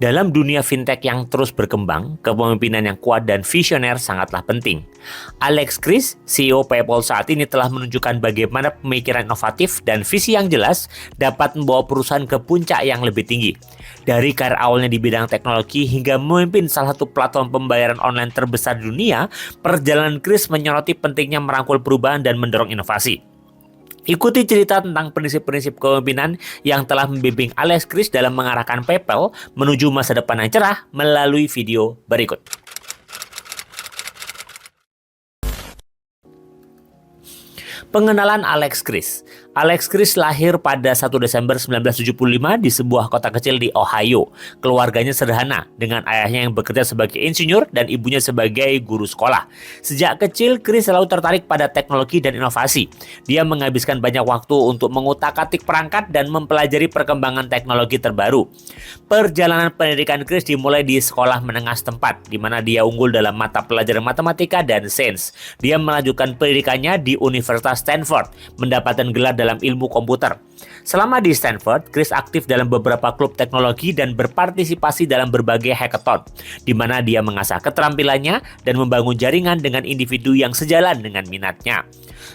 Dalam dunia fintech yang terus berkembang, kepemimpinan yang kuat dan visioner sangatlah penting. Alex Chriss, CEO PayPal saat ini telah menunjukkan bagaimana pemikiran inovatif dan visi yang jelas dapat membawa perusahaan ke puncak yang lebih tinggi. Dari karir awalnya di bidang teknologi hingga memimpin salah satu platform pembayaran online terbesar di dunia, perjalanan Chriss menyoroti pentingnya merangkul perubahan dan mendorong inovasi. Ikuti cerita tentang prinsip-prinsip kepemimpinan yang telah membimbing Alex Chriss dalam mengarahkan PayPal menuju masa depan yang cerah melalui video berikut. Pengenalan Alex Chriss. Alex Chriss lahir pada 1 Desember 1975 di sebuah kota kecil di Ohio. Keluarganya sederhana, dengan ayahnya yang bekerja sebagai insinyur dan ibunya sebagai guru sekolah. Sejak kecil, Chriss selalu tertarik pada teknologi dan inovasi. Dia menghabiskan banyak waktu untuk mengutak-atik perangkat dan mempelajari perkembangan teknologi terbaru. Perjalanan pendidikan Chriss dimulai di sekolah menengah setempat, di mana dia unggul dalam mata pelajaran matematika dan sains. Dia melanjutkan pendidikannya di Universitas Stanford, mendapatkan gelar dalam ilmu komputer. Selama di Stanford, Chriss aktif dalam beberapa klub teknologi dan berpartisipasi dalam berbagai hackathon, di mana dia mengasah keterampilannya dan membangun jaringan dengan individu yang sejalan dengan minatnya.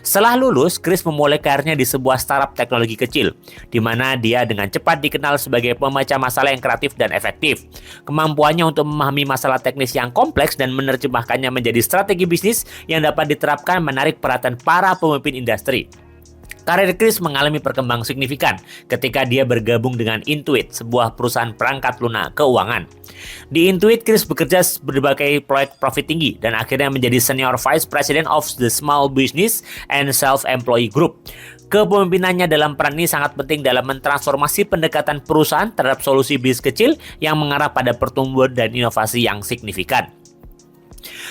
Setelah lulus, Chriss memulai karirnya di sebuah startup teknologi kecil, di mana dia dengan cepat dikenal sebagai pemecah masalah yang kreatif dan efektif. Kemampuannya untuk memahami masalah teknis yang kompleks dan menerjemahkannya menjadi strategi bisnis yang dapat diterapkan menarik perhatian para pemimpin industri. Karir Chriss mengalami perkembangan signifikan ketika dia bergabung dengan Intuit, sebuah perusahaan perangkat lunak keuangan. Di Intuit, Chriss bekerja berbagai proyek profit tinggi dan akhirnya menjadi Senior Vice President of the Small Business and Self-Employed Group. Kepemimpinannya dalam peran ini sangat penting dalam mentransformasi pendekatan perusahaan terhadap solusi bisnis kecil yang mengarah pada pertumbuhan dan inovasi yang signifikan.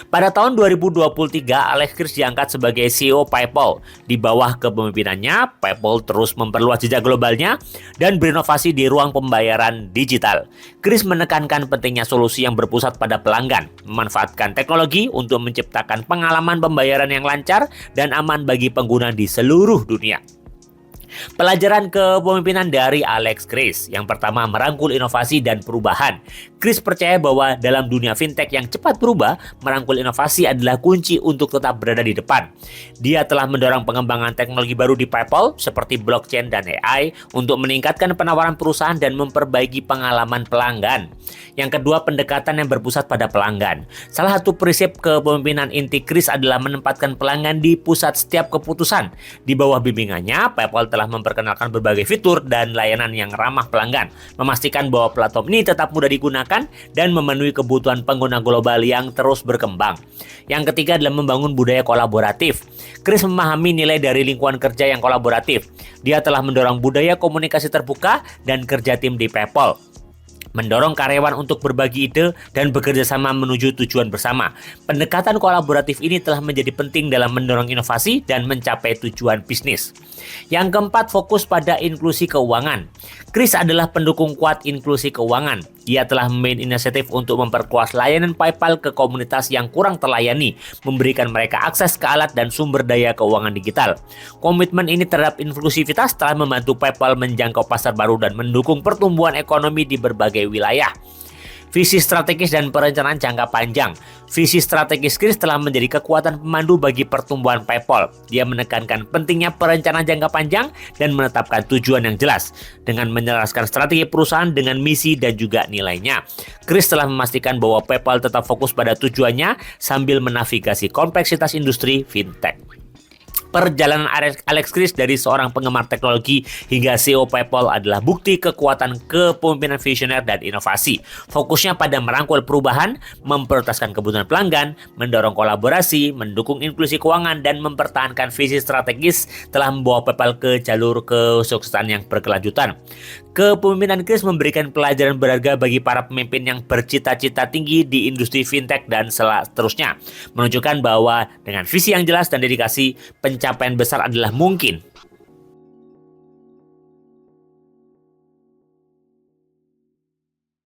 Pada tahun 2023, Alex Chriss diangkat sebagai CEO PayPal. Di bawah kepemimpinannya, PayPal terus memperluas jejak globalnya dan berinovasi di ruang pembayaran digital. Chriss menekankan pentingnya solusi yang berpusat pada pelanggan, memanfaatkan teknologi untuk menciptakan pengalaman pembayaran yang lancar dan aman bagi pengguna di seluruh dunia. Pelajaran kepemimpinan dari Alex Chriss. Yang pertama, merangkul inovasi dan perubahan. Chriss percaya bahwa dalam dunia fintech yang cepat berubah, merangkul inovasi adalah kunci untuk tetap berada di depan. Dia telah mendorong pengembangan teknologi baru di PayPal seperti blockchain dan AI untuk meningkatkan penawaran perusahaan dan memperbaiki pengalaman pelanggan. Yang kedua, pendekatan yang berpusat pada pelanggan. Salah satu prinsip kepemimpinan inti Chriss adalah menempatkan pelanggan di pusat setiap keputusan. Di bawah bimbingannya, PayPal telah memperkenalkan berbagai fitur dan layanan yang ramah pelanggan, memastikan bahwa platform ini tetap mudah digunakan dan memenuhi kebutuhan pengguna global yang terus berkembang. Yang ketiga adalah membangun budaya kolaboratif. Chriss memahami nilai dari lingkungan kerja yang kolaboratif. Dia telah mendorong budaya komunikasi terbuka dan kerja tim di PayPal, mendorong karyawan untuk berbagi ide dan bekerja sama menuju tujuan bersama. Pendekatan kolaboratif ini telah menjadi penting dalam mendorong inovasi dan mencapai tujuan bisnis. Yang keempat, fokus pada inklusi keuangan. Chriss adalah pendukung kuat inklusi keuangan. Ia telah memimpin inisiatif untuk memperluas layanan PayPal ke komunitas yang kurang terlayani, memberikan mereka akses ke alat dan sumber daya keuangan digital. Komitmen ini terhadap inklusivitas telah membantu PayPal menjangkau pasar baru dan mendukung pertumbuhan ekonomi di berbagai wilayah. Visi strategis dan perencanaan jangka panjang. Visi strategis Chriss telah menjadi kekuatan pemandu bagi pertumbuhan PayPal. Dia menekankan pentingnya perencanaan jangka panjang dan menetapkan tujuan yang jelas dengan menyelaraskan strategi perusahaan dengan misi dan juga nilainya. Chriss telah memastikan bahwa PayPal tetap fokus pada tujuannya sambil menavigasi kompleksitas industri fintech. Perjalanan Alex Chriss dari seorang penggemar teknologi hingga CEO PayPal adalah bukti kekuatan kepemimpinan visioner dan inovasi. Fokusnya pada merangkul perubahan, memprioritaskan kebutuhan pelanggan, mendorong kolaborasi, mendukung inklusi keuangan, dan mempertahankan visi strategis telah membawa PayPal ke jalur kesuksesan yang berkelanjutan. Kepemimpinan Chriss memberikan pelajaran berharga bagi para pemimpin yang bercita-cita tinggi di industri fintech dan seterusnya, menunjukkan bahwa dengan visi yang jelas dan dedikasi, pencapaian besar adalah mungkin.